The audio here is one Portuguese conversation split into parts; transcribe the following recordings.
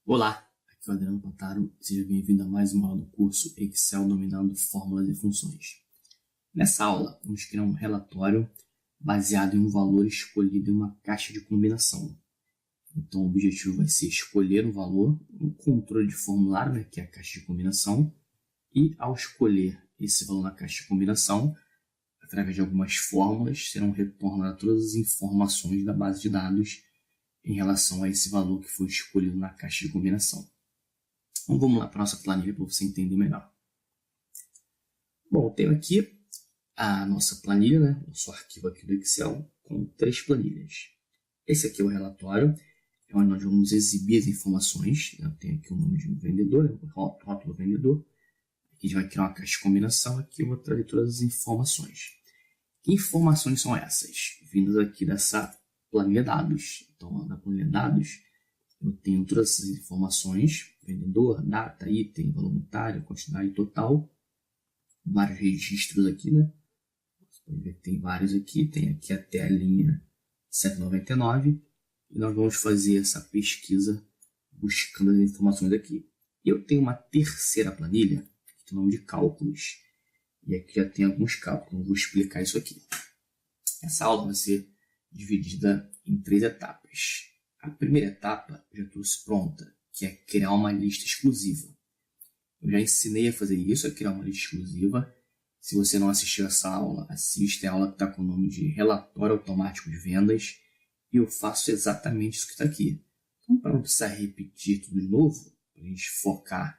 Olá, aqui é o Adriano Pantaro, seja bem-vindo a mais uma aula do curso Excel dominando fórmulas e funções. Nessa aula, vamos criar um relatório baseado em um valor escolhido em uma caixa de combinação. Então, o objetivo vai ser escolher o valor no controle de formulário, que é a caixa de combinação, e ao escolher esse valor na caixa de combinação, através de algumas fórmulas, serão retornadas todas as informações da base de dados em relação a esse valor que foi escolhido na caixa de combinação. Então vamos lá para a nossa planilha para você entender melhor. Bom, eu tenho aqui a nossa planilha, nosso arquivo aqui do Excel, com 3 planilhas. Esse aqui é o relatório, é onde nós vamos exibir as informações. Eu tenho aqui o nome de um vendedor, o rótulo do vendedor. Aqui a gente vai criar uma caixa de combinação, aqui eu vou trazer todas as informações. Que informações são essas? Vindas aqui dessa planilha dados. Então, na planilha dados, eu tenho todas essas informações: vendedor, data, item, valor unitário, quantidade total, vários registros aqui, né? Você pode ver que tem vários aqui, tem aqui até a linha 199, e nós vamos fazer essa pesquisa buscando as informações aqui. Eu tenho uma terceira planilha, que tem o nome de cálculos, e aqui já tem alguns cálculos, eu vou explicar isso aqui. Essa aula vai ser dividida em 3 etapas. A primeira etapa eu já trouxe pronta, que é criar uma lista exclusiva. Eu já ensinei a fazer isso, a criar uma lista exclusiva. Se você não assistiu essa aula, assista a aula que está com o nome de Relatório Automático de Vendas. E eu faço exatamente isso que está aqui. Então, para não precisar repetir tudo de novo, para a gente focar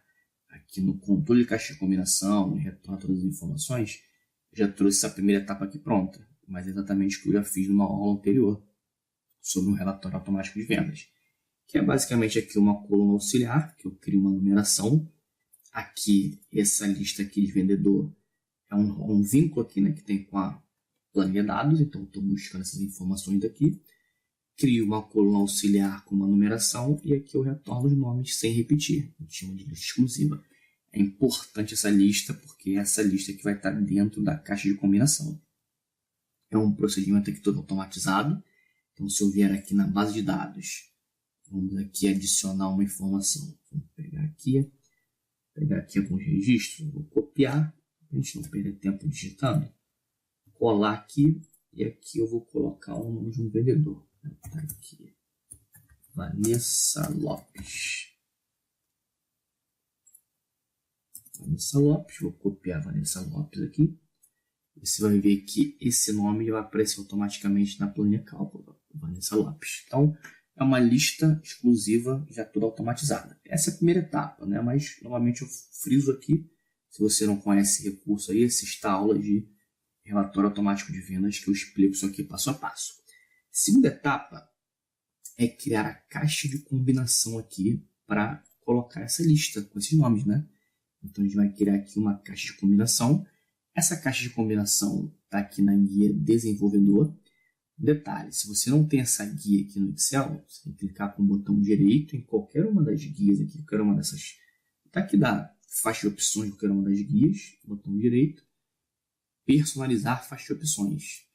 aqui no controle de caixa de combinação e retornar todas as informações, eu já trouxe essa primeira etapa aqui pronta. Mas é exatamente o que eu já fiz numa aula anterior sobre um relatório automático de vendas, que é basicamente aqui uma coluna auxiliar, que eu crio uma numeração. Aqui, essa lista aqui de vendedor é um vínculo aqui, né, que tem com a planilha dados, então estou buscando essas informações daqui. Crio uma coluna auxiliar com uma numeração e aqui eu retorno os nomes sem repetir. A gente chama de lista exclusiva. É importante essa lista porque é essa lista que vai estar dentro da caixa de combinação. É um procedimento aqui todo automatizado. Então, se eu vier aqui na base de dados, vamos aqui adicionar uma informação. Vamos pegar aqui alguns registros, vou copiar, para a gente não perder tempo digitando. Colar aqui, e aqui eu vou colocar o nome de um vendedor. Tá aqui, Vanessa Lopes. Vanessa Lopes, vou copiar Vanessa Lopes aqui. Você vai ver que esse nome vai aparecer automaticamente na planilha cálculo, Vanessa Lopes. Então, é uma lista exclusiva já toda automatizada. Essa é a primeira etapa, né? Mas, novamente, eu friso aqui. Se você não conhece esse recurso aí, assista a aula de relatório automático de vendas que eu explico isso aqui passo a passo. Segunda etapa é criar a caixa de combinação aqui para colocar essa lista com esses nomes, né? Então, a gente vai criar aqui uma caixa de combinação. Essa caixa de combinação está aqui na guia desenvolvedor. Detalhe, se você não tem essa guia aqui no Excel, você tem que clicar com o botão direito em qualquer uma das guias aqui, qualquer uma dessas. Está aqui da faixa de opções de qualquer uma das guias, botão direito, personalizar faixa de opções.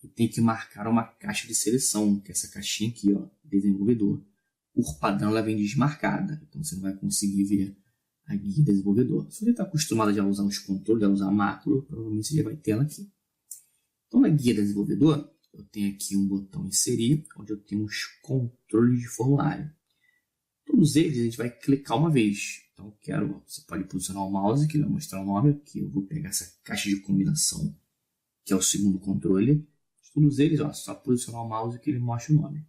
E tem que marcar uma caixa de seleção, que é essa caixinha aqui, ó, desenvolvedor. Por padrão ela vem desmarcada, então você não vai conseguir ver a guia desenvolvedor. Se você está acostumado já a usar os controles, a usar macro, provavelmente você já vai ter ela aqui. Então, na guia desenvolvedor, eu tenho aqui um botão inserir, onde eu tenho os controles de formulário. Todos eles a gente vai clicar uma vez. Então, você pode posicionar o mouse, que ele vai mostrar o nome. Aqui eu vou pegar essa caixa de combinação, que é o segundo controle. Todos eles, ó, só posicionar o mouse que ele mostra o nome.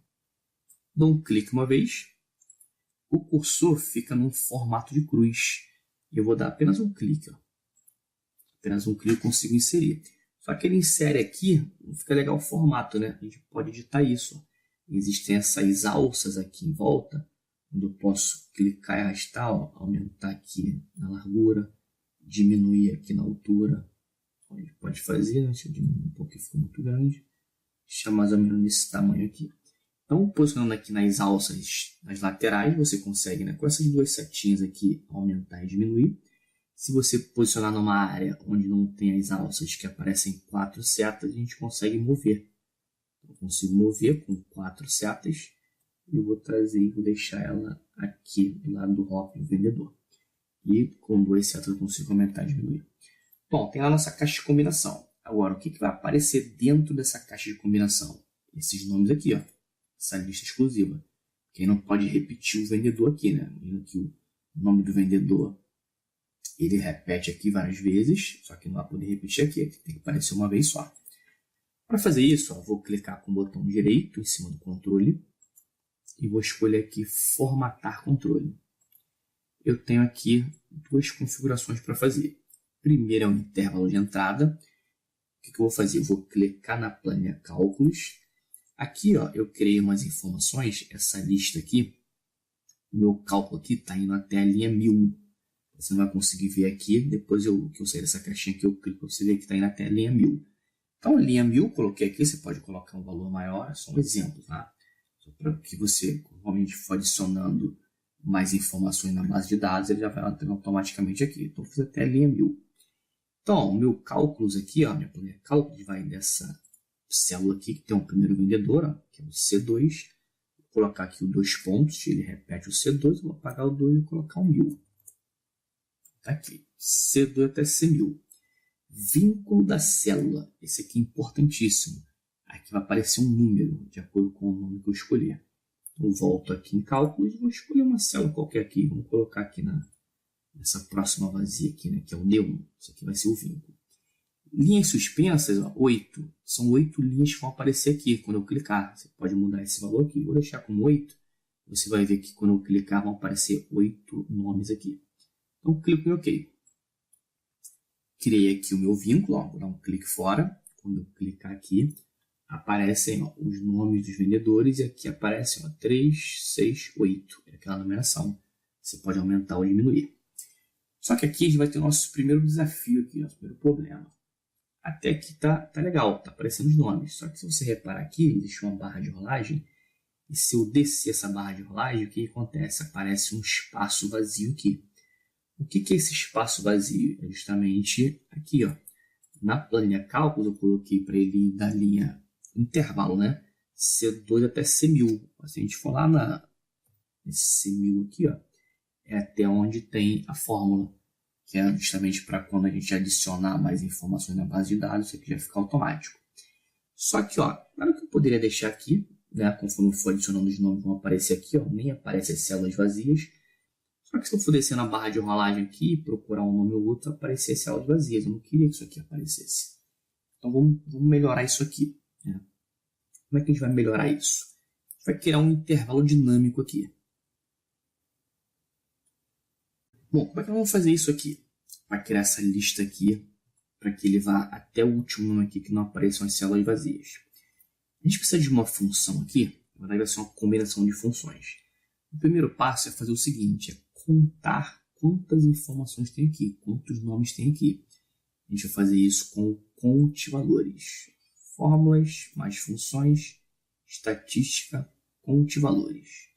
Dou um clique uma vez. O cursor fica num formato de cruz. E eu vou dar apenas um clique. Ó. Apenas um clique eu consigo inserir. Só que ele insere aqui, não fica legal o formato, né? A gente pode editar isso. Ó. Existem essas alças aqui em volta, onde eu posso clicar e arrastar, ó, aumentar aqui na largura, diminuir aqui na altura. A gente pode fazer, né? Deixa eu diminuir um pouco, ficou muito grande. Deixa mais ou menos nesse tamanho aqui. Então, posicionando aqui nas alças, nas laterais, você consegue, né, com essas duas setinhas aqui, aumentar e diminuir. Se você posicionar numa área onde não tem as alças, que aparecem 4 setas, a gente consegue mover. Eu consigo mover com 4 setas eu vou trazer e vou deixar ela aqui do lado do hop do vendedor. E com 2 setas eu consigo aumentar e diminuir. Bom, tem lá a nossa caixa de combinação. Agora, o que vai aparecer dentro dessa caixa de combinação? Esses nomes aqui, ó, essa lista exclusiva. Quem não pode repetir o vendedor aqui, né? Vendo que o nome do vendedor ele repete aqui várias vezes, só que não vai poder repetir aqui tem que aparecer uma vez só. Para fazer isso, ó, vou clicar com o botão direito em cima do controle e vou escolher aqui formatar controle. Eu tenho aqui 2 configurações para fazer. Primeiro é um intervalo de entrada. O que eu vou fazer? Eu vou clicar na planilha cálculos. Aqui, ó, eu criei umas informações, essa lista aqui, o meu cálculo aqui está indo até a linha 1000. Você não vai conseguir ver aqui, depois que eu sair dessa caixinha aqui, eu clico para você ver que está indo até a linha 1000. Então, a linha 1000, coloquei aqui, você pode colocar um valor maior, é só um exemplo, tá? Só para que você, normalmente, for adicionando mais informações na base de dados, ele já vai alterando automaticamente aqui. Então, eu fiz até a linha 1000. Então, o meu cálculos aqui, ó, minha planilha de cálculos vai dessa célula aqui, que tem o primeiro vendedor, ó, que é o C2. Vou colocar aqui o 2 pontos, ele repete o C2, vou apagar o 2 e colocar o 1000. Tá aqui, C2 até C1000. Vínculo da célula, esse aqui é importantíssimo. Aqui vai aparecer um número, de acordo com o nome que eu escolher. Eu volto aqui em cálculos e vou escolher uma célula qualquer aqui. Vamos colocar aqui nessa próxima vazia aqui, né, que é o D1. Isso aqui vai ser o vínculo. Linhas suspensas, ó, 8. São 8 linhas que vão aparecer aqui quando eu clicar. Você pode mudar esse valor aqui. Vou deixar como 8. Você vai ver que quando eu clicar vão aparecer 8 nomes aqui. Então, clico em OK. Criei aqui o meu vínculo. Ó, vou dar um clique fora. Quando eu clicar aqui, aparecem, ó, os nomes dos vendedores. E aqui aparecem, ó, 3, 6, 8. É aquela numeração. Você pode aumentar ou diminuir. Só que aqui a gente vai ter o nosso primeiro desafio aqui, nosso primeiro problema. Até aqui tá legal, tá aparecendo os nomes. Só que se você reparar aqui, existe uma barra de rolagem. E se eu descer essa barra de rolagem, o que acontece? Aparece um espaço vazio aqui. O que é esse espaço vazio? É justamente aqui, ó. Na planilha cálculos, eu coloquei para ele da linha intervalo, né? C2 até C1000. Se a gente for lá nesse C1000 aqui, ó, é até onde tem a fórmula, que é justamente para quando a gente adicionar mais informações na base de dados, isso aqui já fica automático. Só que, ó, claro que eu poderia deixar aqui, né? Conforme eu for adicionando os nomes, vão aparecer aqui, ó, nem aparecem as células vazias. Só que se eu for descer na barra de rolagem aqui e procurar um nome ou outro, aparecer as células vazias. Eu não queria que isso aqui aparecesse. Então vamos melhorar isso aqui, né? Como é que a gente vai melhorar isso? A gente vai criar um intervalo dinâmico aqui. Bom, como é que vamos fazer isso aqui? Vai criar essa lista aqui para que ele vá até o último nome aqui que não apareçam as células vazias. A gente precisa de uma função aqui, na verdade vai ser uma combinação de funções. O primeiro passo é fazer o seguinte, é contar quantas informações tem aqui, quantos nomes tem aqui. A gente vai fazer isso com conte-valores. Fórmulas mais funções, estatística, conte-valores.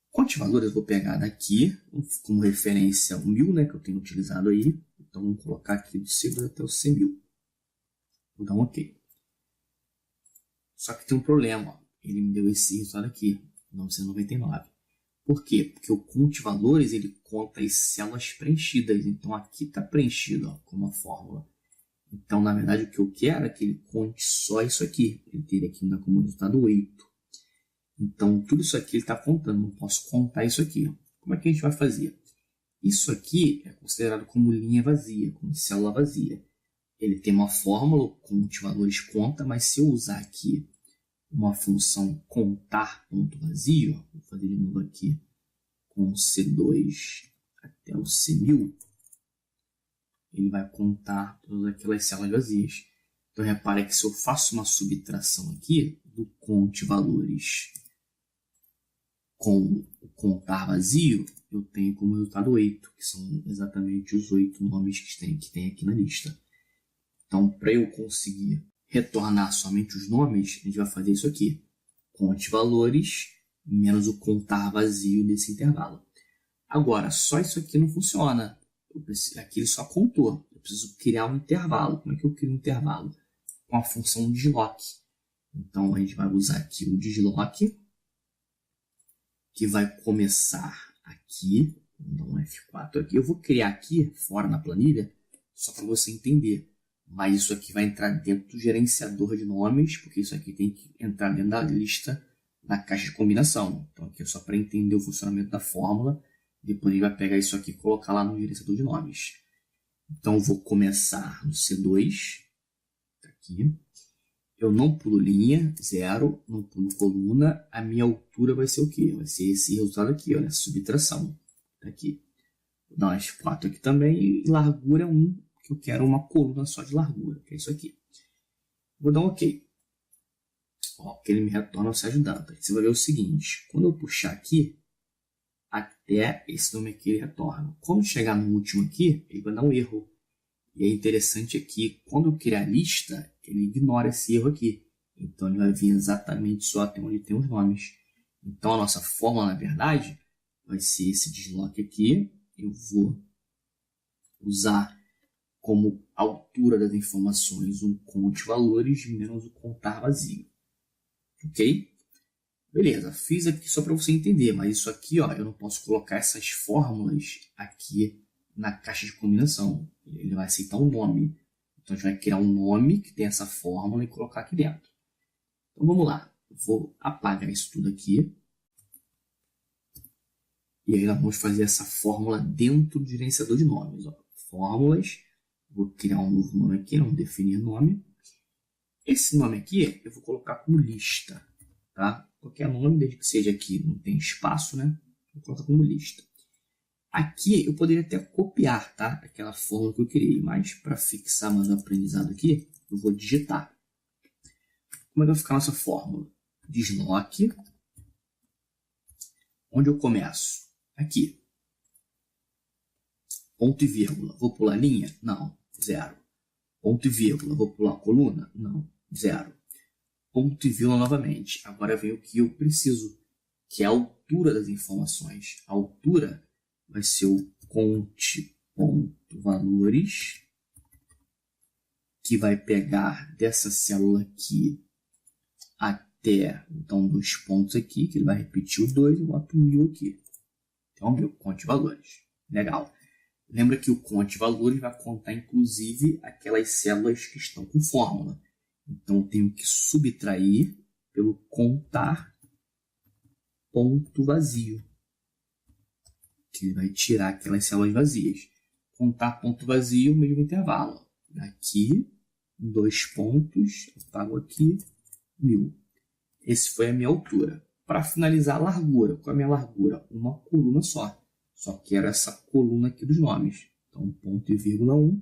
Conte-valores eu vou pegar daqui, como referência o 1000, né, que eu tenho utilizado aí. Então vamos colocar aqui do C2 até o C1000. Vou dar um OK. Só que tem um problema, ó. Ele me deu esse resultado aqui, 999. Por quê? Porque o conte-valores ele conta as células preenchidas. Então aqui está preenchido, ó, como a fórmula. Então, na verdade, o que eu quero é que ele conte só isso aqui. Ele teria que dar como resultado 8. Então, tudo isso aqui ele está contando. Não posso contar isso aqui. Ó. Como é que a gente vai fazer? Isso aqui é considerado como linha vazia, como célula vazia. Ele tem uma fórmula, o conte-valores conta, mas se eu usar aqui uma função contar ponto vazio, ó, vou fazer de novo aqui com C2 até o C1000, ele vai contar todas aquelas células vazias. Então, repare que se eu faço uma subtração aqui do conte-valores com o contar vazio, eu tenho como resultado 8, que são exatamente os 8 nomes que tem aqui na lista. Então, para eu conseguir retornar somente os nomes, a gente vai fazer isso aqui. Conte-valores menos o contar vazio desse intervalo. Agora, só isso aqui não funciona. Aqui ele só contou. Eu preciso criar um intervalo. Como é que eu crio um intervalo? Com a função desloque. Então, a gente vai usar aqui o desloque, que vai começar aqui. Vamos dar um F4 aqui. Eu vou criar aqui, fora na planilha, só para você entender. Mas isso aqui vai entrar dentro do gerenciador de nomes, porque isso aqui tem que entrar dentro da lista da caixa de combinação. Então, aqui é só para entender o funcionamento da fórmula. Depois a gente vai pegar isso aqui e colocar lá no gerenciador de nomes. Então, eu vou começar no C2. Tá aqui. Eu não pulo linha, 0, não pulo coluna. A minha altura vai ser o quê? Vai ser esse resultado aqui, olha, subtração. Tá aqui. Vou dar um F4 aqui também. E largura é 1, que eu quero uma coluna só de largura, que é isso aqui. Vou dar um OK. Ó, que ele me retorna se ajudando. Você vai ver o seguinte, quando eu puxar aqui, até esse nome aqui ele retorna. Quando chegar no último aqui, ele vai dar um erro. E é interessante aqui, quando eu criar a lista, ele ignora esse erro aqui. Então, ele vai vir exatamente só até onde tem os nomes. Então, a nossa fórmula, na verdade, vai ser esse desloque aqui. Eu vou usar como altura das informações um conte valores menos o contar vazio. Ok? Beleza, fiz aqui só para você entender, mas isso aqui, ó, eu não posso colocar essas fórmulas aqui na caixa de combinação. Ele vai aceitar um nome. Então, a gente vai criar um nome que tem essa fórmula e colocar aqui dentro. Então, vamos lá. Vou apagar isso tudo aqui. E aí, nós vamos fazer essa fórmula dentro do gerenciador de nomes. Ó. Fórmulas. Vou criar um novo nome aqui, não definir nome. Esse nome aqui, eu vou colocar como lista. Tá? Qualquer nome, desde que seja aqui, não tem espaço, né? Vou colocar como lista. Aqui eu poderia até copiar, tá? Aquela fórmula que eu criei, mas para fixar mais o aprendizado aqui, eu vou digitar. Como é que vai ficar a nossa fórmula? Desloque. Onde eu começo? Aqui. Ponto e vírgula. Vou pular linha? Não. 0. Ponto e vírgula. Vou pular coluna? Não. 0. Ponto e vírgula novamente. Agora vem o que eu preciso, que é a altura das informações. A altura vai ser o conte.valores, que vai pegar dessa célula aqui até, então, 2 pontos aqui, que ele vai repetir o 2 e boto 1000 aqui. Então, meu conte valores. Legal. Lembra que o conte valores vai contar, inclusive, aquelas células que estão com fórmula. Então, eu tenho que subtrair pelo contar ponto vazio, que vai tirar aquelas células vazias. Contar ponto vazio, mesmo intervalo. Aqui, 2 pontos, eu pago aqui 1000. Esse foi a minha altura. Para finalizar a largura, qual é a minha largura? Uma coluna só. Só quero essa coluna aqui dos nomes. Então, ponto e vírgula 1,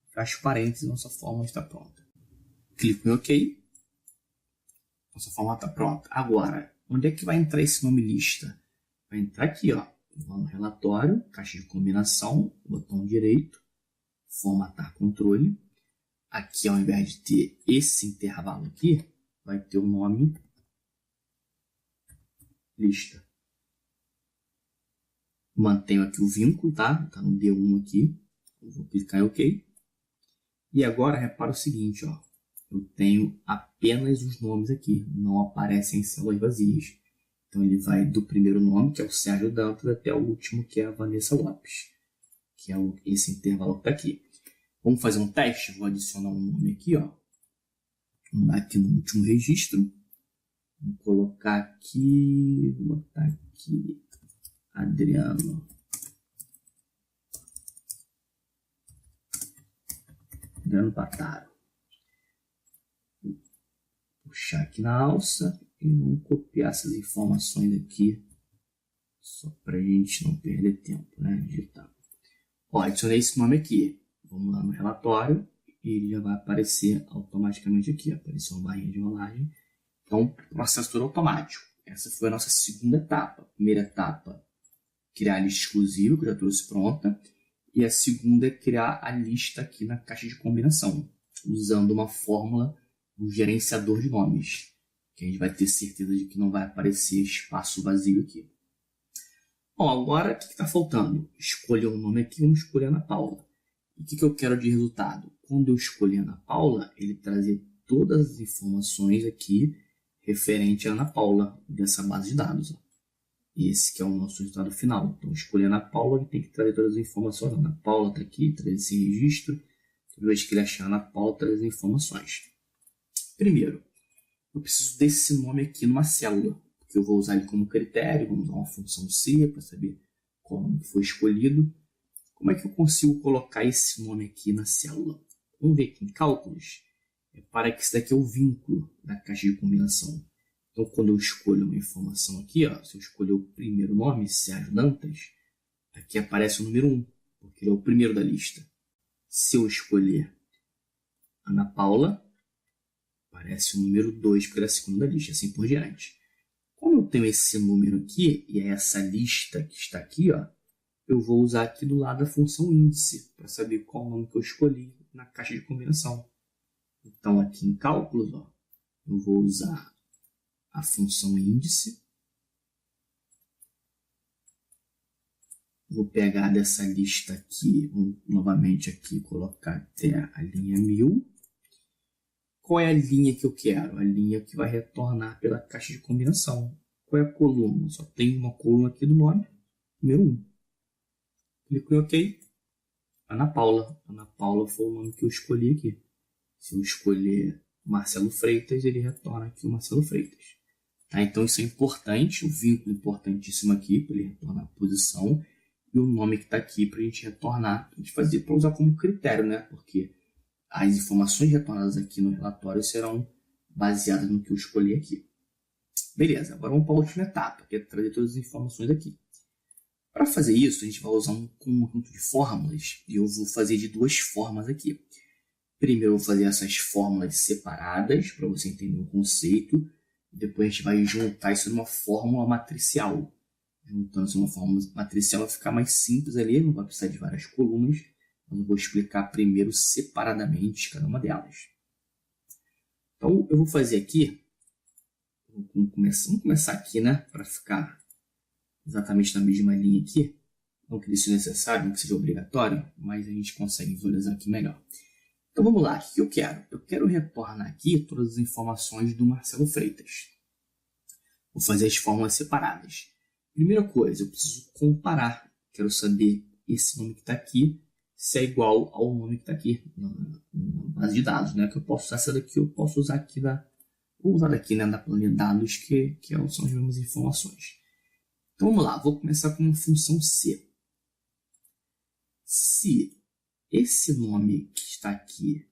fecha parênteses, nossa fórmula está pronta. Clico em OK. Nossa fórmula está pronta. Agora, onde é que vai entrar esse nome lista? Vai entrar aqui, ó. Vou no relatório, caixa de combinação, botão direito, formatar controle. Aqui, ao invés de ter esse intervalo aqui, vai ter o nome lista. Mantenho aqui o vínculo, tá? Tá no D1 aqui. Eu vou clicar em OK. E agora, repara o seguinte, ó. Eu tenho apenas os nomes aqui, não aparecem células vazias. Então, ele vai do primeiro nome, que é o Sérgio Dantas, até o último, que é a Vanessa Lopes, que é esse intervalo que está aqui. Vamos fazer um teste? Vou adicionar um nome aqui, ó. Vamos lá aqui no último registro. Vou colocar aqui, vou botar aqui, Adriano Pataro. Vou puxar aqui na alça. E vamos copiar essas informações aqui, só para a gente não perder tempo, né? Digitar. Ó, adicionei esse nome aqui. Vamos lá no relatório e ele já vai aparecer automaticamente aqui. Apareceu uma barrinha de rolagem. Então, processo todo automático. Essa foi a nossa segunda etapa. Primeira etapa, criar a lista exclusiva, que eu já trouxe pronta. E a segunda é criar a lista aqui na caixa de combinação, usando uma fórmula do gerenciador de nomes, que a gente vai ter certeza de que não vai aparecer espaço vazio aqui. Bom, agora o que está faltando? Escolher um nome aqui, vamos escolher Ana Paula. E o que eu quero de resultado? Quando eu escolher Ana Paula, ele trazer todas as informações aqui referente à Ana Paula dessa base de dados. Ó. Esse que é o nosso resultado final. Então, escolher Ana Paula, ele tem que trazer todas as informações. Ana Paula está aqui, trazer esse registro. Toda vez que ele achar Ana Paula, trazer as informações. Primeiro, eu preciso desse nome aqui numa célula, porque eu vou usar ele como critério, vamos usar uma função C para saber qual nome que foi escolhido. Como é que eu consigo colocar esse nome aqui na célula? Vamos ver aqui em cálculos. Repara que esse daqui é o vínculo da caixa de combinação. Então, quando eu escolho uma informação aqui, ó, se eu escolher o primeiro nome, Sérgio Dantas, aqui aparece o número 1, porque ele é o primeiro da lista. Se eu escolher Ana Paula, aparece o número 2, porque ele é a segunda da lista, assim por diante. Como eu tenho esse número aqui, e é essa lista que está aqui, ó, eu vou usar aqui do lado a função índice, para saber qual nome que eu escolhi na caixa de combinação. Então, aqui em cálculos, ó, eu vou usar a função índice. Vou pegar dessa lista aqui, vou novamente aqui colocar até a linha 1000. Qual é a linha que eu quero? A linha que vai retornar pela caixa de combinação. Qual é a coluna? Só tem uma coluna aqui do nome, número 1. Clico em OK. Ana Paula. Ana Paula foi o nome que eu escolhi aqui. Se eu escolher Marcelo Freitas, ele retorna aqui o Marcelo Freitas. Tá? Então isso é importante, o vínculo importantíssimo aqui, para ele retornar a posição, e o nome que está aqui para a gente retornar, a gente fazer para usar como critério, né? Porque as informações retornadas aqui no relatório serão baseadas no que eu escolhi aqui. Beleza, agora vamos para a última etapa, que é trazer todas as informações aqui. Para fazer isso, a gente vai usar um conjunto de fórmulas, e eu vou fazer de duas formas aqui. Primeiro eu vou fazer essas fórmulas separadas, para você entender o conceito. Depois a gente vai juntar isso numa fórmula matricial. Juntando isso numa fórmula matricial vai ficar mais simples ali, não vai precisar de várias colunas. Mas eu vou explicar primeiro separadamente cada uma delas. Então eu vou fazer aqui, vamos começar aqui, né, para ficar exatamente na mesma linha aqui. Não que isso seja necessário, não que seja obrigatório, mas a gente consegue visualizar aqui melhor. Então vamos lá, o que eu quero? Eu quero retornar aqui todas as informações do Marcelo Freitas. Vou fazer as fórmulas separadas. Primeira coisa, eu preciso comparar. Quero saber esse nome que está aqui, se é igual ao nome que está aqui na base de dados. Né? Que eu posso usar essa daqui, eu posso usar aqui vou usar daqui, né, da planilha de dados, que são as mesmas informações. Então vamos lá, vou começar com uma função C. Se esse nome que está aqui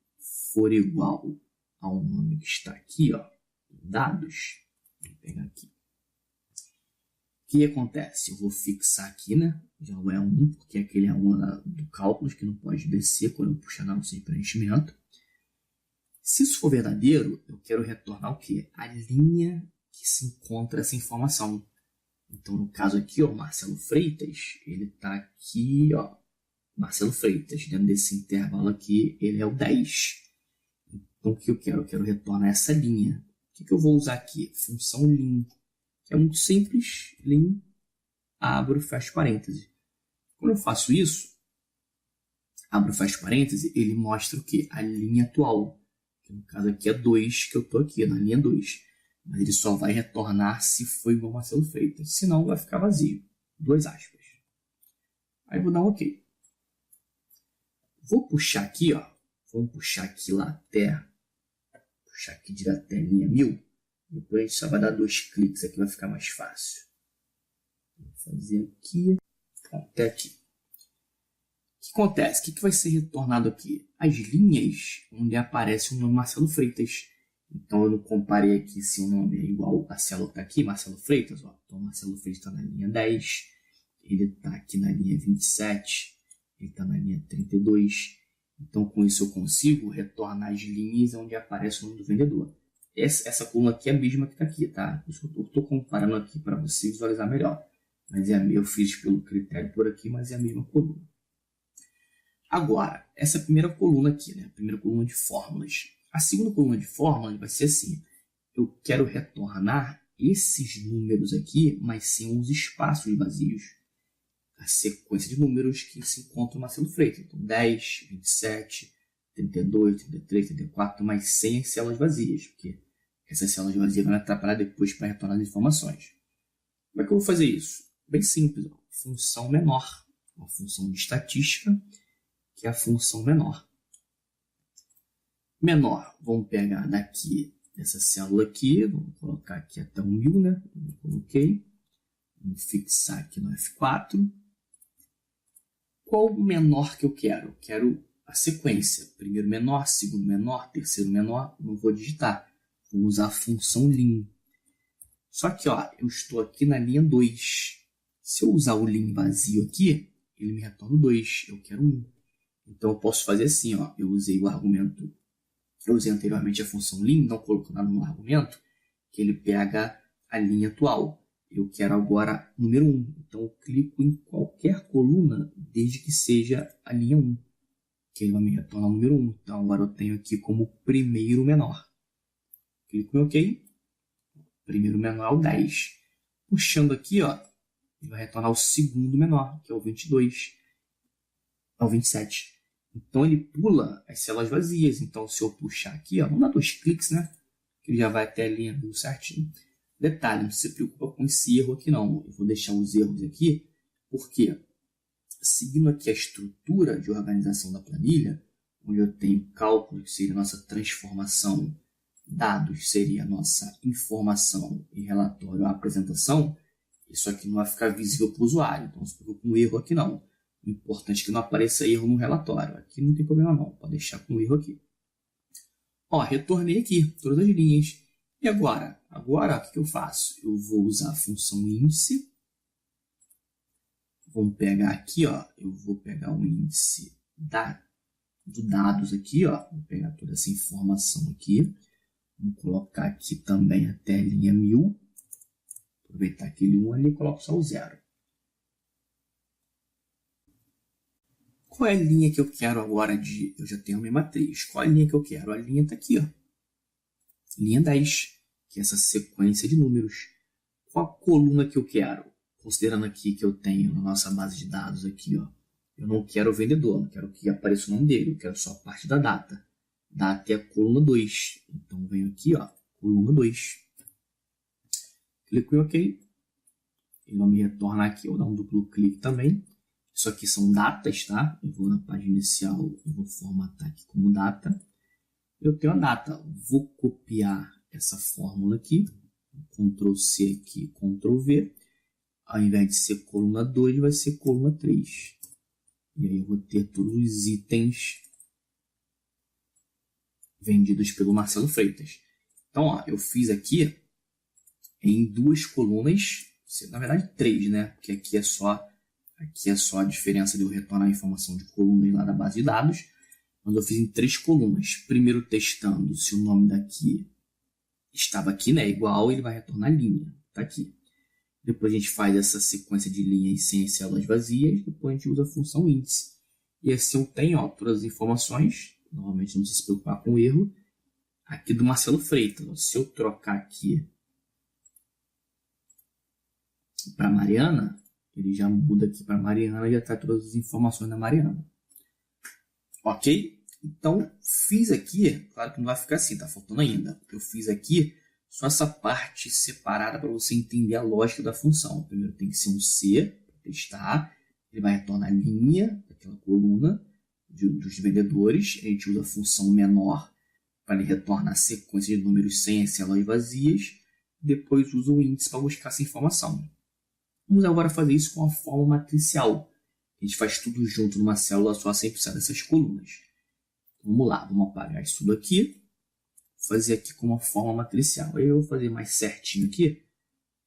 for igual ao nome que está aqui, ó, dados, vou pegar aqui. O que acontece? Eu vou fixar aqui, né? Já é 1, porque aquele é 1 do cálculo, que não pode descer quando eu puxar na noção de preenchimento. Se isso for verdadeiro, eu quero retornar o quê? A linha que se encontra essa informação. Então, no caso aqui, ó, Marcelo Freitas, ele está aqui, ó, Marcelo Freitas, dentro desse intervalo aqui, ele é o 10. Então, o que eu quero? Eu quero retornar essa linha. O que eu vou usar aqui? Função lim, que é muito simples. Lim, abro e fecho parênteses. Quando eu faço isso, abro e fecho parênteses, ele mostra o quê? A linha atual. Que no caso aqui é 2, que eu estou aqui, na linha 2. Mas ele só vai retornar se for igual Marcelo Freitas. Senão vai ficar vazio. 2 aspas. Aí eu vou dar um OK. Vou puxar aqui, ó. Vamos puxar aqui lá até. Puxar aqui direto até a linha 1000. Depois a gente só vai dar 2 cliques aqui, vai ficar mais fácil. Vou fazer aqui. Até aqui. O que acontece? O que vai ser retornado aqui? As linhas onde aparece o nome Marcelo Freitas. Então eu não comparei aqui se o nome é igual a célula que está aqui, Marcelo Freitas. Ó. Então Marcelo Freitas está na linha 10. Ele está aqui na linha 27. Ele está na linha 32. Então, com isso, eu consigo retornar as linhas onde aparece o nome do vendedor. Essa coluna aqui é a mesma que está aqui, tá? Isso eu estou comparando aqui para você visualizar melhor. Mas eu fiz pelo critério por aqui, mas é a mesma coluna. Agora, essa primeira coluna aqui, né? A primeira coluna de fórmulas. A segunda coluna de fórmulas vai ser assim. Eu quero retornar esses números aqui, mas sem os espaços vazios. A sequência de números que se encontram no Marcelo Freitas. Então, 10, 27, 32, 33, 34, mais 100 células vazias, porque essas células vazias vão me atrapalhar depois para retornar as informações. Como é que eu vou fazer isso? Bem simples, ó. Função menor, uma função de estatística, que é a função menor. Menor, vamos pegar daqui, dessa célula aqui, vamos colocar aqui até 1000, né? Eu coloquei, vamos fixar aqui no F4. Qual o menor que eu quero? Eu quero a sequência, primeiro menor, segundo menor, terceiro menor, não vou digitar, vou usar a função lim. Só que ó, eu estou aqui na linha 2. Se eu usar o lim vazio aqui, ele me retorna o 2, eu quero 1. Então eu posso fazer assim, ó, eu usei o argumento, eu usei anteriormente a função lim, não coloco nada no argumento, que ele pega a linha atual. Eu quero agora número 1, então eu clico em qualquer coluna, desde que seja a linha 1, que ele vai me retornar o número 1. Então agora eu tenho aqui como primeiro menor. Clico em OK. Primeiro menor é o 10. Puxando aqui, ó, ele vai retornar o segundo menor, que é o 22. É o 27. Então ele pula as células vazias. Então se eu puxar aqui, ó, não dá 2 cliques, né? Que ele já vai até a linha do certinho. Detalhe, não se preocupa com esse erro aqui não. Eu vou deixar os erros aqui, porque seguindo aqui a estrutura de organização da planilha, onde eu tenho cálculo, que seria a nossa transformação, dados seria a nossa informação e relatório a apresentação, isso aqui não vai ficar visível para o usuário, então não se preocupe com erro aqui não. O importante é que não apareça erro no relatório. Aqui não tem problema não, pode deixar com erro aqui. Ó, retornei aqui todas as linhas. E agora? Agora o que eu faço? Eu vou usar a função índice. Vamos pegar aqui, ó, eu vou pegar o índice do dados aqui, ó, vou pegar toda essa informação aqui. Vamos colocar aqui também até a linha 1000. Aproveitar aquele 1 ali e coloco só o 0. Qual é a linha que eu quero agora de... Eu já tenho a minha matriz. Qual é a linha que eu quero? A linha está aqui, ó. Linha 10, que é essa sequência de números. Qual a coluna que eu quero? Considerando aqui que eu tenho na nossa base de dados aqui, ó. Eu não quero o vendedor, não quero que apareça o nome dele. Eu quero só a parte da data. Data é a coluna 2. Então, venho aqui, ó, coluna 2. Clico em OK. Ele vai me retornar aqui. Eu vou dar um duplo clique também. Isso aqui são datas, tá? Eu vou na página inicial e vou formatar aqui como data. Eu tenho a data. Vou copiar essa fórmula aqui. Ctrl C aqui, Ctrl V. Ao invés de ser coluna 2, vai ser coluna 3. E aí eu vou ter todos os itens vendidos pelo Marcelo Freitas. Então, ó, eu fiz aqui em 2 colunas, na verdade 3, né? Porque aqui é só a diferença de eu retornar a informação de colunas lá da base de dados. Mas eu fiz em 3 colunas. Primeiro testando se o nome daqui estava aqui, né? Igual, ele vai retornar linha. Tá aqui. Depois a gente faz essa sequência de linhas sem as células vazias. Depois a gente usa a função índice. E assim eu tenho, ó, todas as informações. Normalmente não precisa se preocupar com o erro. Aqui do Marcelo Freitas. Se eu trocar aqui para Mariana, ele já muda aqui para Mariana e já traz todas as informações da Mariana. Ok? Então, fiz aqui, claro que não vai ficar assim, tá faltando ainda. Eu fiz aqui só essa parte separada para você entender a lógica da função. Primeiro tem que ser um C, para testar. Ele vai retornar a linha daquela coluna dos vendedores. A gente usa a função menor para ele retornar a sequência de números sem as células vazias. Depois usa o índice para buscar essa informação. Vamos agora fazer isso com a forma matricial. A gente faz tudo junto numa célula só sem precisar dessas colunas. Vamos lá, vamos apagar isso tudo aqui. Fazer aqui com uma forma matricial. Aí eu vou fazer mais certinho aqui,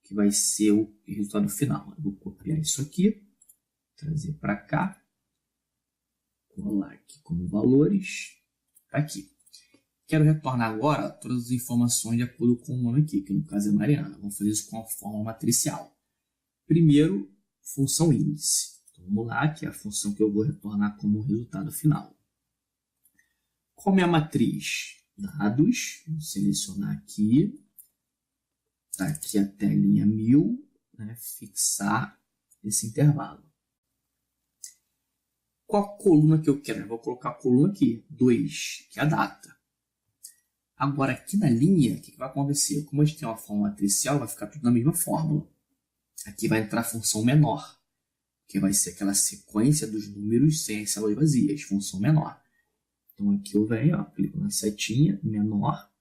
que vai ser o resultado final. Eu vou copiar isso aqui, trazer para cá, colar aqui como valores, tá aqui. Quero retornar agora todas as informações de acordo com o nome aqui, que no caso é Mariana. Vamos fazer isso com a forma matricial. Primeiro, função índice. Então, vamos lá, que é a função que eu vou retornar como resultado final. Qual é a matriz? Dados, vou selecionar aqui, tá aqui até a linha 1000, né, fixar esse intervalo. qual coluna que eu quero? Eu vou colocar a coluna aqui, 2, que é a data. Agora, aqui na linha, o que vai acontecer? Como a gente tem uma forma matricial, vai ficar tudo na mesma fórmula. Aqui vai entrar a função menor, que vai ser aquela sequência dos números sem as células vazias, função menor. Então, aqui eu venho, ó, clico na setinha, menor,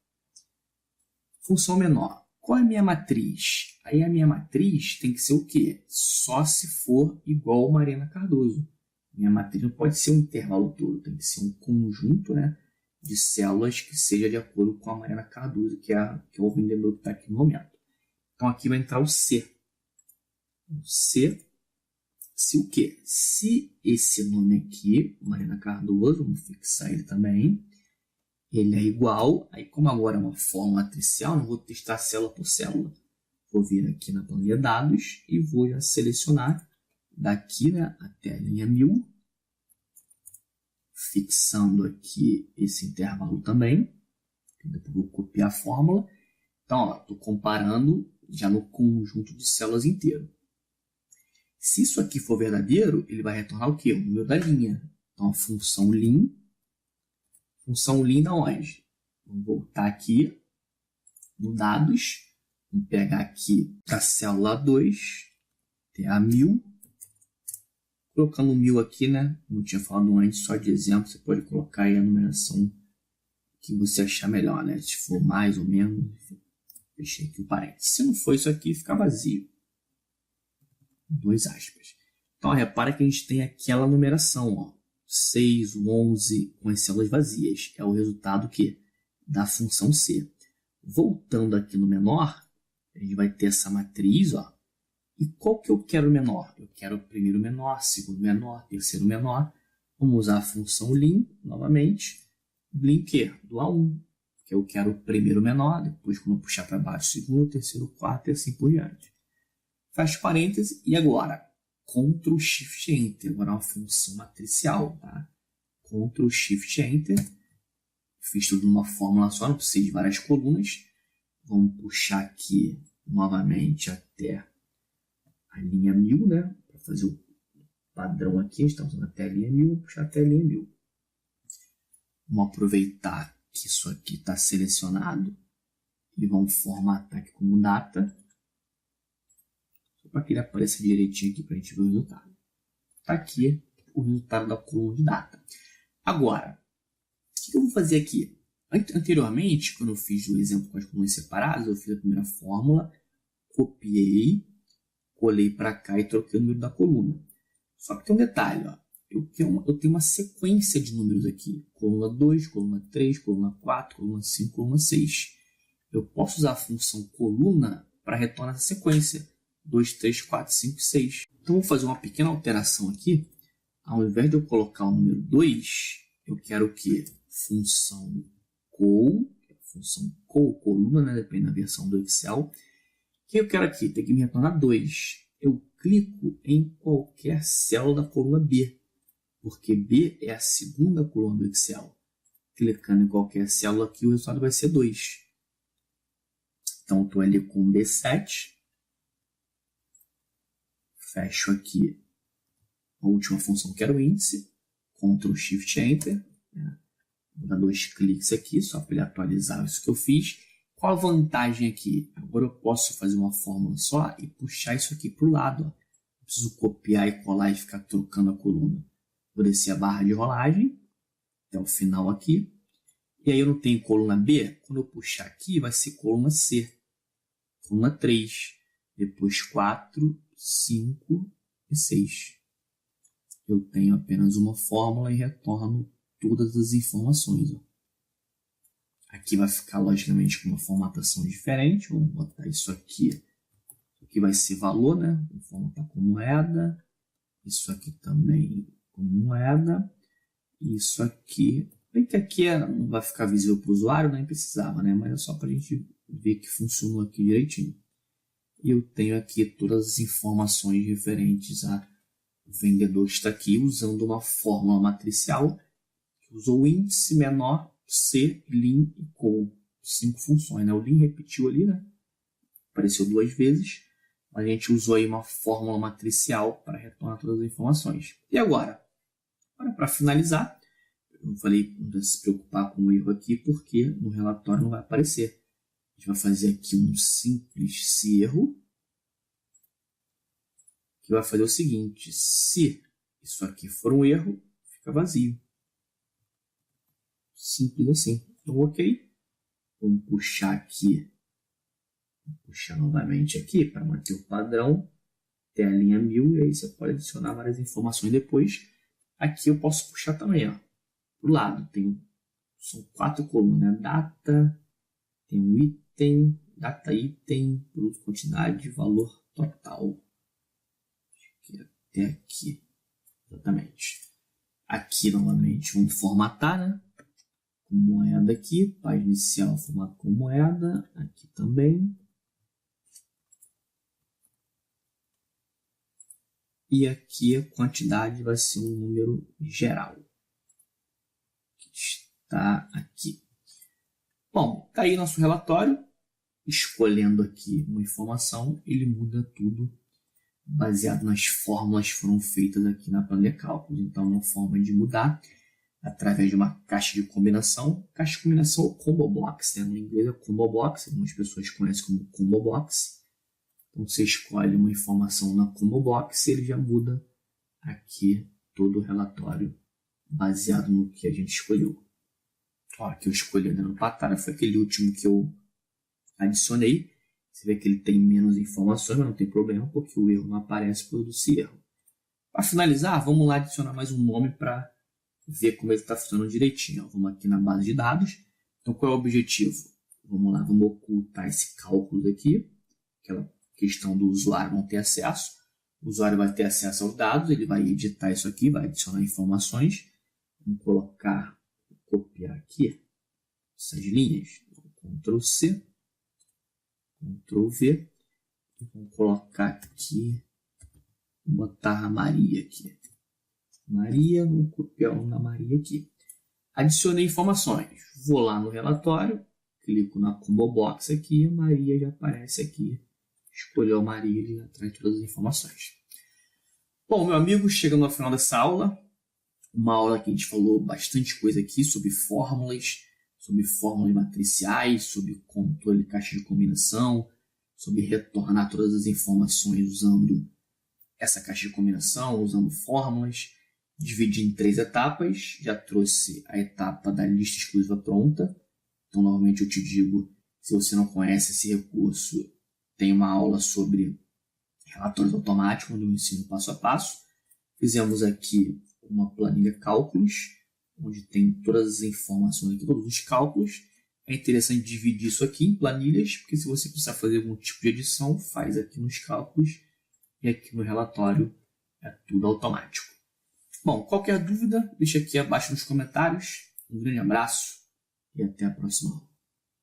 função menor. Qual é a minha matriz? Aí a minha matriz tem que ser o quê? Só se for igual a Mariana Cardoso. Minha matriz não pode ser um intervalo todo, tem que ser um conjunto, né, de células que seja de acordo com a Mariana Cardoso, que é o vendedor que está aqui no momento. Então, aqui vai entrar o C. O C, se o quê? Se esse nome aqui, Mariana Cardoso, vamos fixar ele também, ele é igual, aí como agora é uma forma matricial, não vou testar célula por célula. Vou vir aqui na planilha dados e vou já selecionar daqui, né, até a linha 1000, fixando aqui esse intervalo também. Depois vou copiar a fórmula. Então, estou comparando já no conjunto de células inteiro. Se isso aqui for verdadeiro, ele vai retornar o quê? O número da linha. Então, a função lim. Função lim da onde? Vamos voltar aqui no dados. Vamos pegar aqui a célula 2, até a 1000. Colocando 1000 aqui, né? Como eu tinha falado antes, só de exemplo, você pode colocar aí a numeração que você achar melhor, né? Se for mais ou menos, enfim. Fechei aqui o parênteses. Se não for isso aqui, fica vazio. 2 aspas. Então, repara que a gente tem aquela numeração, ó. 6, 11 com as células vazias. É o resultado que? Da função C. Voltando aqui no menor, a gente vai ter essa matriz, ó. E qual que eu quero menor? Eu quero o primeiro menor, segundo menor, terceiro menor. Vamos usar a função lim novamente. Lim que? Do A1. Que eu quero o primeiro menor, depois quando eu puxar para baixo, segundo, terceiro, quarto e assim por diante. Fecha parênteses e agora, Ctrl Shift Enter. Agora é uma função matricial, tá? Ctrl Shift Enter. Fiz tudo numa fórmula só, não precisa de várias colunas. Vamos puxar aqui novamente até a linha 1000, né? Para fazer o padrão aqui, estamos usando até a linha 1000, puxar até a linha 1000. Vamos aproveitar que isso aqui está selecionado e vamos formatar aqui como data, só para que ele apareça direitinho aqui para a gente ver o resultado. Está aqui o resultado da coluna de data. Agora, o que eu vou fazer aqui? Anteriormente, quando eu fiz o exemplo com as colunas separadas, eu fiz a primeira fórmula, copiei, colei para cá e troquei o número da coluna. Só que tem um detalhe, ó. Eu tenho uma sequência de números aqui. Coluna 2, coluna 3, coluna 4, coluna 5, coluna 6. Eu posso usar a função coluna para retornar essa sequência. 2, 3, 4, 5, 6. Então, vou fazer uma pequena alteração aqui. Ao invés de eu colocar o número 2, eu quero o quê? Função coluna, né? Depende da versão do Excel. O que eu quero aqui? Tem que me retornar 2. Eu clico em qualquer célula da coluna B, porque B é a segunda coluna do Excel. Clicando em qualquer célula aqui, o resultado vai ser 2. Então, estou ali com B7. Fecho aqui a última função, que era o índice. Ctrl Shift Enter. Vou dar 2 cliques aqui, só para ele atualizar isso que eu fiz. Qual a vantagem aqui? Agora eu posso fazer uma fórmula só e puxar isso aqui para o lado. Ó. Não preciso copiar e colar e ficar trocando a coluna. Vou descer a barra de rolagem até o final aqui. E aí eu não tenho coluna B. Quando eu puxar aqui, vai ser coluna C. Coluna 3. Depois 4, 5 e 6. Eu tenho apenas uma fórmula e retorno todas as informações. Ó. Aqui vai ficar, logicamente, com uma formatação diferente. Vamos botar isso aqui. Isso aqui vai ser valor, né? Vou formatar com moeda. Isso aqui também com moeda. Isso aqui... Bem que aqui não vai ficar visível para o usuário, nem precisava, né? Mas é só para a gente ver que funcionou aqui direitinho. E eu tenho aqui todas as informações referentes ao vendedor que está aqui usando uma fórmula matricial que usou o índice menor, C, lim e col. 5 funções, né? O lim repetiu ali, né? Apareceu 2 vezes. A gente usou aí uma fórmula matricial para retornar todas as informações. E agora? Agora, para finalizar, eu falei não precisa se preocupar com o erro aqui, porque no relatório não vai aparecer. A gente vai fazer aqui um simples se erro, que vai fazer o seguinte: se isso aqui for um erro, fica vazio. Simples assim. Então, ok. Vamos puxar aqui. Vou puxar novamente aqui para manter o padrão. Até a linha 1000. E aí você pode adicionar várias informações depois. Aqui eu posso puxar também, ó. Do lado são 4 colunas, né? Data, tem um item, data item, produto, quantidade, valor total. Até aqui. Exatamente. Aqui, novamente, vamos formatar, né? Com moeda aqui. Página inicial, formato com moeda. Aqui também. E aqui a quantidade vai ser um número geral. Que está aqui. Bom, tá aí nosso relatório. Escolhendo aqui uma informação, ele muda tudo baseado nas fórmulas que foram feitas aqui na planilha cálculos. Então, uma forma de mudar através de uma caixa de combinação. Caixa de combinação ou combo box, né? No inglês é combo box, algumas pessoas conhecem como combo box. Então, você escolhe uma informação na combo box e ele já muda aqui todo o relatório baseado no que a gente escolheu. Ó, aqui eu escolhi dando patada, foi aquele último que eu adicionei. Você vê que ele tem menos informações, mas não tem problema, porque o erro não aparece por esse erro. Para finalizar, vamos lá adicionar mais um nome para ver como ele está funcionando direitinho. Vamos aqui na base de dados. Então, qual é o objetivo? Vamos lá, vamos ocultar esse cálculo aqui, aquela questão do usuário não ter acesso. O usuário vai ter acesso aos dados, ele vai editar isso aqui, vai adicionar informações. Vamos colocar, copiar aqui essas linhas. Ctrl C, Ctrl V. E vamos colocar aqui, vou botar a Maria aqui. Maria, vou copiar o nome da Maria aqui. Adicionei informações. Vou lá no relatório, clico na combo box aqui, a Maria já aparece aqui. Escolheu a Maria e já traz todas as informações. Bom, meu amigo, chegando ao final dessa aula, uma aula que a gente falou bastante coisa aqui sobre fórmulas matriciais, sobre controle de caixa de combinação, sobre retornar todas as informações usando essa caixa de combinação, usando fórmulas. Dividi em 3 etapas. Já trouxe a etapa da lista exclusiva pronta. Então, novamente, eu te digo, se você não conhece esse recurso, tem uma aula sobre relatórios automáticos, onde eu ensino passo a passo. Fizemos aqui uma planilha cálculos, onde tem todas as informações aqui, todos os cálculos. É interessante dividir isso aqui em planilhas, porque se você precisar fazer algum tipo de edição, faz aqui nos cálculos e aqui no relatório é tudo automático. Bom, qualquer dúvida, deixa aqui abaixo nos comentários. Um grande abraço e até a próxima aula.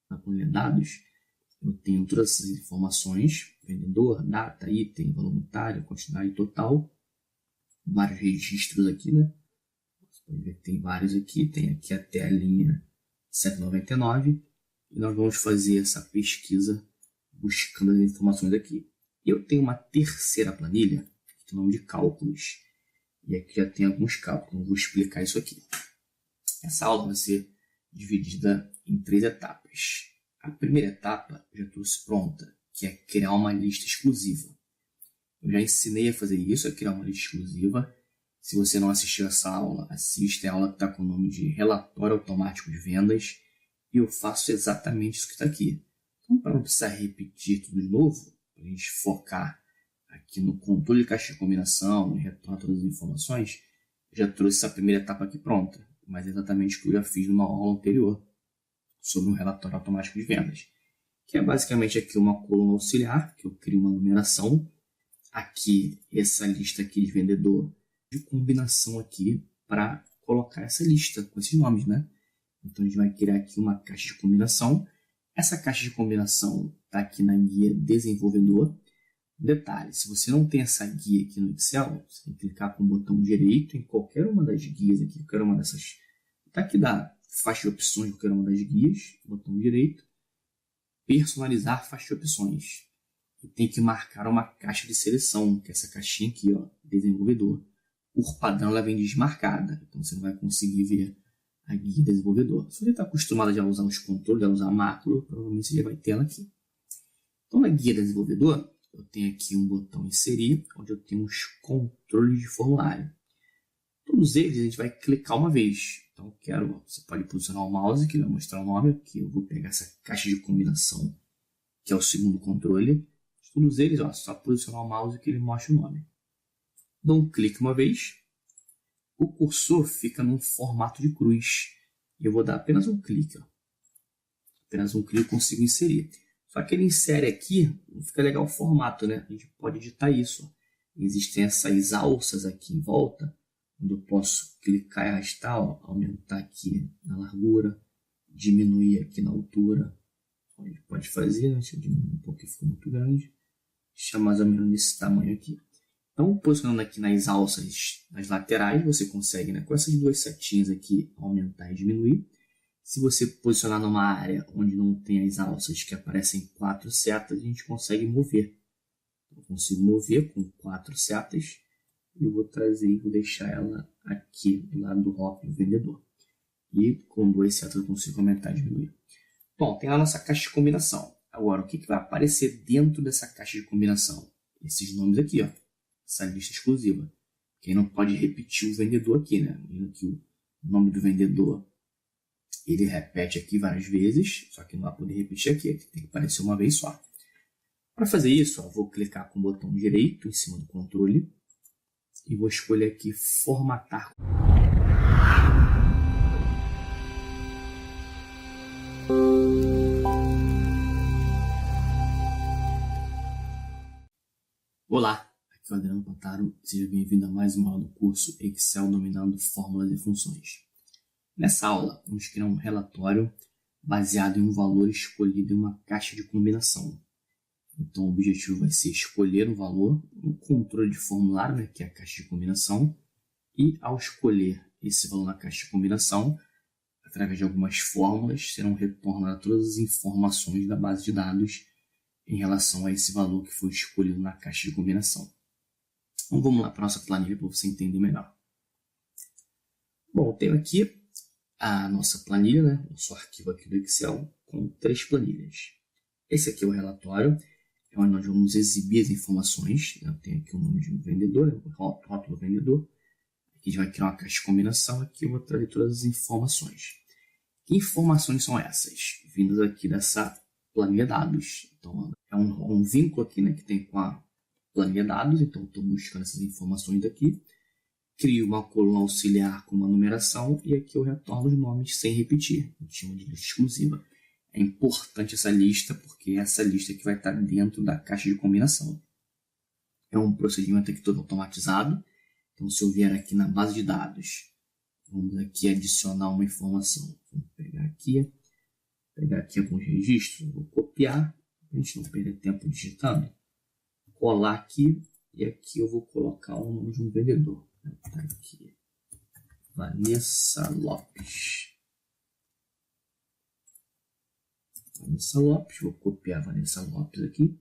Na planilha dados, eu tenho todas essas informações: vendedor, data, item, valor unitário, quantidade total. Vários registros aqui, né? Você pode ver que tem vários aqui. Tem aqui até a linha 199. E nós vamos fazer essa pesquisa buscando as informações aqui. Eu tenho uma terceira planilha, que tem o nome de cálculos. E aqui já tem alguns cálculos. Eu vou explicar isso aqui. Essa aula vai ser dividida em 3 etapas. A primeira etapa eu já trouxe pronta, que é criar uma lista exclusiva. Eu já ensinei a fazer isso, a criar uma lista exclusiva. Se você não assistiu essa aula, assista. É a aula que está com o nome de Relatório Automático de Vendas. E eu faço exatamente isso que está aqui. Então, para não precisar repetir tudo de novo, para a gente focar aqui no controle de caixa de combinação e retornar todas as informações, eu já trouxe essa primeira etapa aqui pronta. Mas é exatamente o que eu já fiz numa aula anterior sobre um relatório automático de vendas, que é basicamente aqui uma coluna auxiliar, que eu crio uma numeração. Aqui, essa lista aqui de vendedor, de combinação aqui para colocar essa lista com esses nomes, né? Então, a gente vai criar aqui uma caixa de combinação. Essa caixa de combinação está aqui na guia desenvolvedor. Detalhe, se você não tem essa guia aqui no Excel, você tem que clicar com o botão direito em qualquer uma das guias aqui, qualquer uma dessas. Está aqui da faixa de opções de qualquer uma das guias, botão direito, personalizar faixa de opções. E tem que marcar uma caixa de seleção, que é essa caixinha aqui, ó, desenvolvedor. por padrão, ela vem desmarcada. Então, você não vai conseguir ver a guia de desenvolvedor. Se você está acostumado já a usar os controles, a usar macro, provavelmente você já vai ter ela aqui. Então, na guia de desenvolvedor, eu tenho aqui um botão inserir, onde eu tenho os controles de formulário. Todos eles a gente vai clicar uma vez. Então, você pode posicionar o mouse, que vai mostrar o nome. Aqui eu vou pegar essa caixa de combinação, que é o segundo controle. Todos eles, só posicionar o mouse que ele mostra o nome. Dou um clique uma vez. O cursor fica num formato de cruz. E eu vou dar apenas um clique. Apenas um clique eu consigo inserir. Só que ele insere aqui, não fica legal o formato, né? A gente pode editar isso. Existem essas alças aqui em volta, onde eu posso clicar e arrastar, aumentar aqui na largura, diminuir aqui na altura. A gente pode fazer, né? Deixa eu diminuir um pouco, que ficou muito grande. Deixar mais ou menos nesse tamanho aqui. Então, posicionando aqui nas alças, nas laterais, você consegue, né, com essas duas setinhas aqui, aumentar e diminuir. Se você posicionar numa área onde não tem as alças, que aparecem 4 setas, a gente consegue mover. Eu consigo mover com 4 setas. E eu vou trazer e vou deixar ela aqui, do lado do hop do vendedor. E com 2 setas eu consigo aumentar e diminuir. Bom, tem a nossa caixa de combinação. Agora, o que vai aparecer dentro dessa caixa de combinação? Esses nomes aqui, essa lista exclusiva. Quem não pode repetir o vendedor aqui, né? Vendo que o nome do vendedor ele repete aqui várias vezes, só que não vai poder repetir aqui tem que aparecer uma vez só. Para fazer isso, vou clicar com o botão direito em cima do controle e vou escolher aqui formatar. Olá, aqui é o Adriano Pantaro, seja bem-vindo a mais uma aula do curso Excel dominando fórmulas e funções. Nessa aula, vamos criar um relatório baseado em um valor escolhido em uma caixa de combinação. Então, o objetivo vai ser escolher o valor no controle de formulário, né, que é a caixa de combinação, e ao escolher esse valor na caixa de combinação, através de algumas fórmulas, serão retornadas todas as informações da base de dados em relação a esse valor que foi escolhido na caixa de combinação. Então, vamos lá para a nossa planilha para você entender melhor. Bom, eu tenho aqui a nossa planilha, né? Nosso arquivo aqui do Excel, com 3 planilhas. Esse aqui é o relatório, é onde nós vamos exibir as informações. Eu tenho aqui o nome de um vendedor, o rótulo do vendedor. Aqui a gente vai criar uma caixa de combinação, aqui eu vou trazer todas as informações. Que informações são essas? Vindas aqui dessa planilha dados. Então, é um vínculo aqui, né, que tem com a planilha dados, então estou buscando essas informações daqui. Crio uma coluna auxiliar com uma numeração e aqui eu retorno os nomes sem repetir. A gente chama de lista exclusiva. É importante essa lista porque é essa lista que vai estar dentro da caixa de combinação. É um procedimento aqui todo automatizado. Então, se eu vier aqui na base de dados, vamos aqui adicionar uma informação. Vamos pegar aqui alguns registros. Vou copiar, para a gente não perder tempo digitando. Colar aqui e aqui eu vou colocar o nome de um vendedor. Tá aqui, Vanessa Lopes. Vanessa Lopes, vou copiar Vanessa Lopes aqui.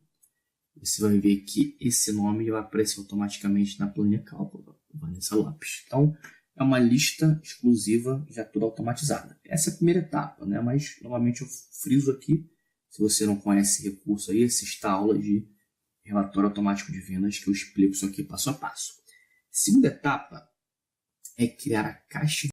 Você vai ver que esse nome vai aparecer automaticamente na planilha cálculo, Vanessa Lopes. Então, é uma lista exclusiva, já toda automatizada. Essa é a primeira etapa, né? Mas, novamente, eu friso aqui. Se você não conhece esse recurso aí, assista a aula de relatório automático de vendas, que eu explico isso aqui passo a passo. Segunda etapa é criar a caixa